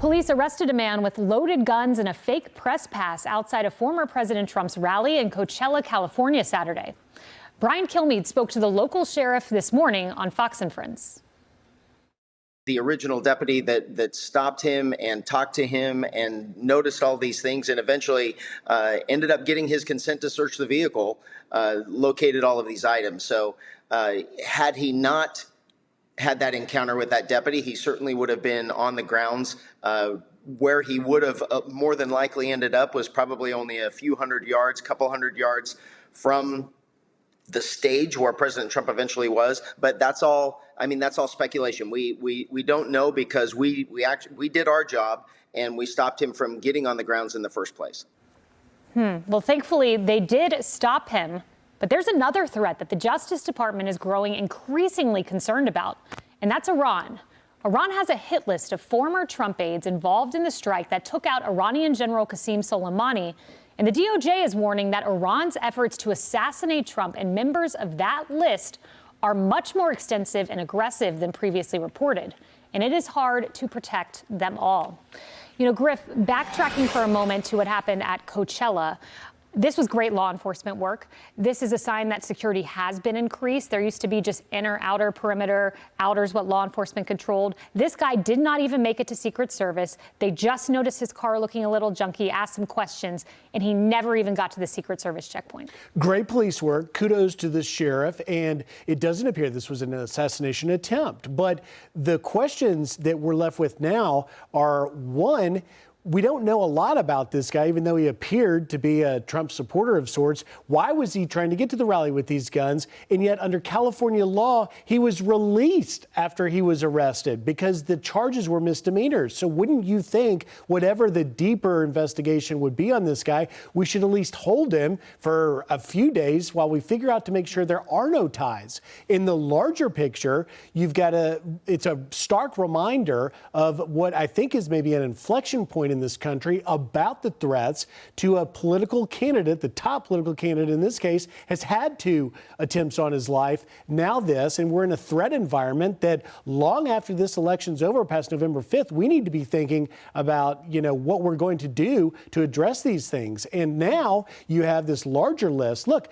Police arrested a man with loaded guns and a fake press pass outside of former President Trump's rally in Coachella, California, Saturday. Brian Kilmeade spoke to the local sheriff this morning on Fox and Friends. The original deputy that stopped him and talked to him and noticed all these things and eventually ended up getting his consent to search the vehicle, located all of these items. So had he not had that encounter with that deputy, he certainly would have been on the grounds. Where he would have more than likely ended up was probably only a few couple hundred yards from the stage where President Trump eventually was. But that's all. I mean, that's all speculation. We don't know because we did our job and we stopped him from getting on the grounds in the first place. Well, thankfully, they did stop him. But there's another threat that the Justice Department is growing increasingly concerned about, and that's Iran. Iran has a hit list of former Trump aides involved in the strike that took out Iranian General Qasem Soleimani. And the DOJ is warning that Iran's efforts to assassinate Trump and members of that list are much more extensive and aggressive than previously reported. And it is hard to protect them all. You know, Griff, backtracking for a moment to what happened at Coachella. This was great law enforcement work. This is a sign that security has been increased. There used to be just inner, outer perimeter. Outer's what law enforcement controlled. This guy did not even make it to Secret Service. They just noticed his car looking a little junky, asked him questions, and he never even got to the Secret Service checkpoint. Great police work. Kudos to the sheriff. And it doesn't appear this was an assassination attempt. But the questions that we're left with now are, one, we don't know a lot about this guy, even though he appeared to be a Trump supporter of sorts. Why was he trying to get to the rally with these guns? And yet, under California law, he was released after he was arrested because the charges were misdemeanors. So wouldn't you think, whatever the deeper investigation would be on this guy, we should at least hold him for a few days while we figure out to make sure there are no ties? In the larger picture, it's a stark reminder of what I think is maybe an inflection point in this country about the threats to a political candidate. The top political candidate in this case has had 2 attempts on his life. Now this, and we're in a threat environment that long after this election's over, past November 5th, we need to be thinking about, what we're going to do to address these things. And now you have this larger list. Look,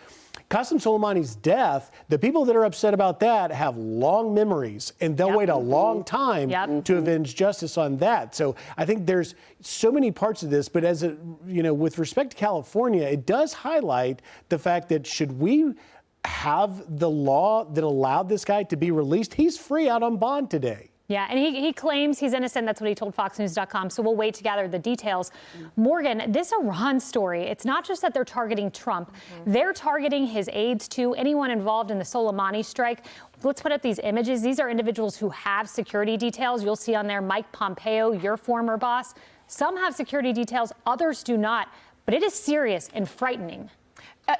Qasem Soleimani's death, the people that are upset about that have long memories, and they'll wait a long time to avenge justice on that. So I think there's so many parts of this, but with respect to California, it does highlight the fact that should we have the law that allowed this guy to be released? He's free out on bond today. Yeah, and he claims he's innocent. That's what he told FoxNews.com. So we'll wait to gather the details. Morgan, this Iran story, it's not just that they're targeting Trump. They're targeting his aides, too, anyone involved in the Soleimani strike. Let's put up these images. These are individuals who have security details. You'll see on there Mike Pompeo, your former boss. Some have security details, others do not. But it is serious and frightening.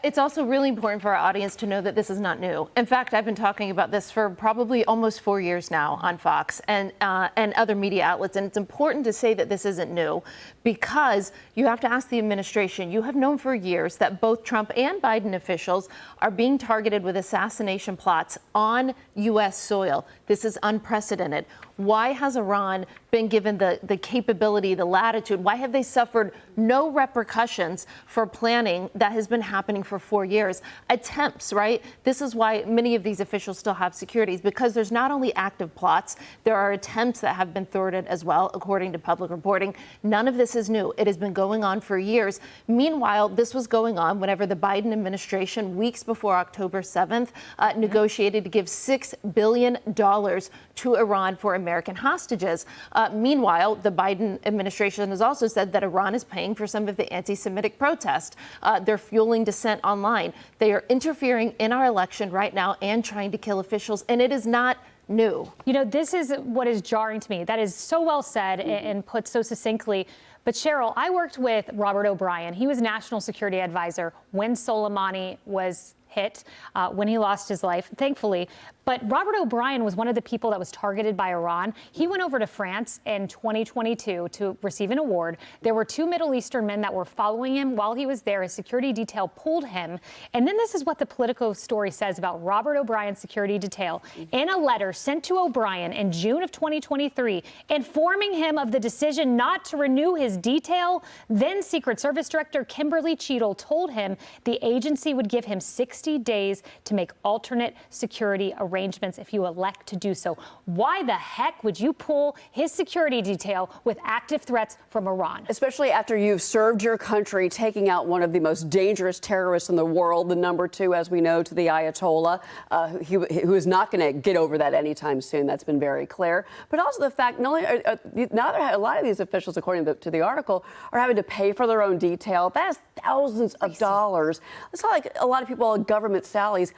It's also really important for our audience to know that this is not new. In fact, I've been talking about this for probably almost 4 years now on Fox and other media outlets. And it's important to say that this isn't new because you have to ask the administration. You have known for years that both Trump and Biden officials are being targeted with assassination plots on U.S. soil. This is unprecedented. Why has Iran been given the capability, the latitude? Why have they suffered no repercussions for planning that has been happening for 4 years? Attempts, right? This is why many of these officials still have securities, because there's not only active plots, there are attempts that have been thwarted as well, according to public reporting. None of this is new. It has been going on for years. Meanwhile, this was going on whenever the Biden administration, weeks before October 7th, negotiated to give $6 billion to Iran for American hostages. Meanwhile, the Biden administration has also said that Iran is paying for some of the anti-Semitic protests. They're fueling dissent online. They are interfering in our election right now and trying to kill officials, and it is not new. This is what is jarring to me. That is so well said and put so succinctly. But Cheryl, I worked with Robert O'Brien. He was national security advisor when Soleimani was hit, when he lost his life, thankfully. But Robert O'Brien was one of the people that was targeted by Iran. He went over to France in 2022 to receive an award. There were 2 Middle Eastern men that were following him while he was there. His security detail pulled him. And then this is what the Politico story says about Robert O'Brien's security detail. In a letter sent to O'Brien in June of 2023, informing him of the decision not to renew his detail, then Secret Service Director Kimberly Cheadle told him the agency would give him 60 days to make alternate security arrangements if you elect to do so. Why the heck would you pull his security detail with active threats from Iran? Especially after you've served your country, taking out one of the most dangerous terrorists in the world, the number 2, as we know, to the Ayatollah, who is not going to get over that anytime soon. That's been very clear. But also the fact, not only now a lot of these officials, according to the article, are having to pay for their own detail. That is thousands of dollars. It's not like a lot of people on government salaries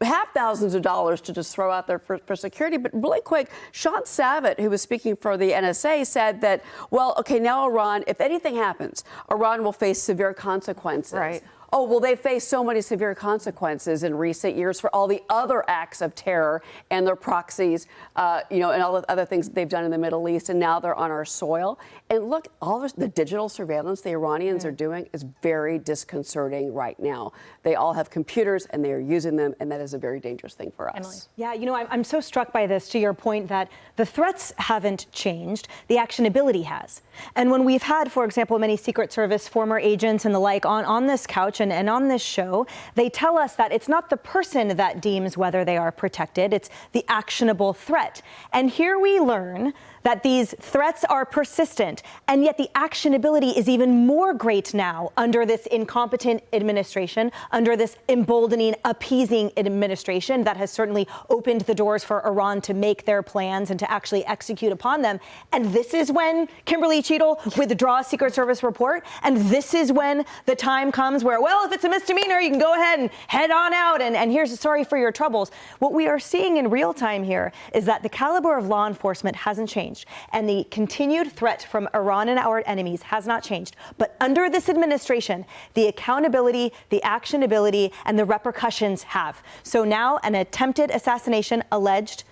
have thousands of dollars to just throw out there for security. But really quick, Sean Savitt, who was speaking for the NSA, said that, well, okay, now Iran, if anything happens, Iran will face severe consequences. Right. Oh, well, they faced so many severe consequences in recent years for all the other acts of terror and their proxies, and all the other things they've done in the Middle East, and now they're on our soil. And look, all the digital surveillance the Iranians are doing is very disconcerting right now. They all have computers, and they are using them, and that is a very dangerous thing for us. Emily. Yeah, I'm so struck by this, to your point, that the threats haven't changed, the actionability has. And when we've had, for example, many Secret Service former agents and the like on this couch and on this show, they tell us that it's not the person that deems whether they are protected, it's the actionable threat. And here we learn that these threats are persistent, and yet the actionability is even more great now under this incompetent administration, under this emboldening, appeasing administration that has certainly opened the doors for Iran to make their plans and to actually execute upon them. And this is when Kimberly Cheadle withdraws Secret Service report, and this is when the time comes where, well, if it's a misdemeanor, you can go ahead and head on out, and here's a sorry for your troubles. What we are seeing in real time here is that the caliber of law enforcement hasn't changed. And the continued threat from Iran and our enemies has not changed. But under this administration, the accountability, the actionability, and the repercussions have. So now an attempted assassination alleged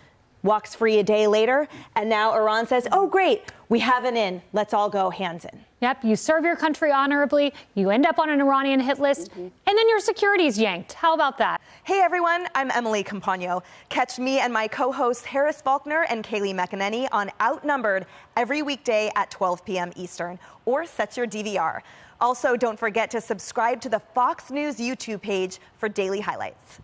walks free a day later. And now Iran says, oh, great, we have an in. Let's all go hands in. Yep, you serve your country honorably, you end up on an Iranian hit list, and then your security's yanked. How about that? Hey everyone, I'm Emily Campagno. Catch me and my co-hosts Harris Faulkner and Kaylee McEnany on Outnumbered every weekday at 12 p.m. Eastern, or set your DVR. Also, don't forget to subscribe to the Fox News YouTube page for daily highlights.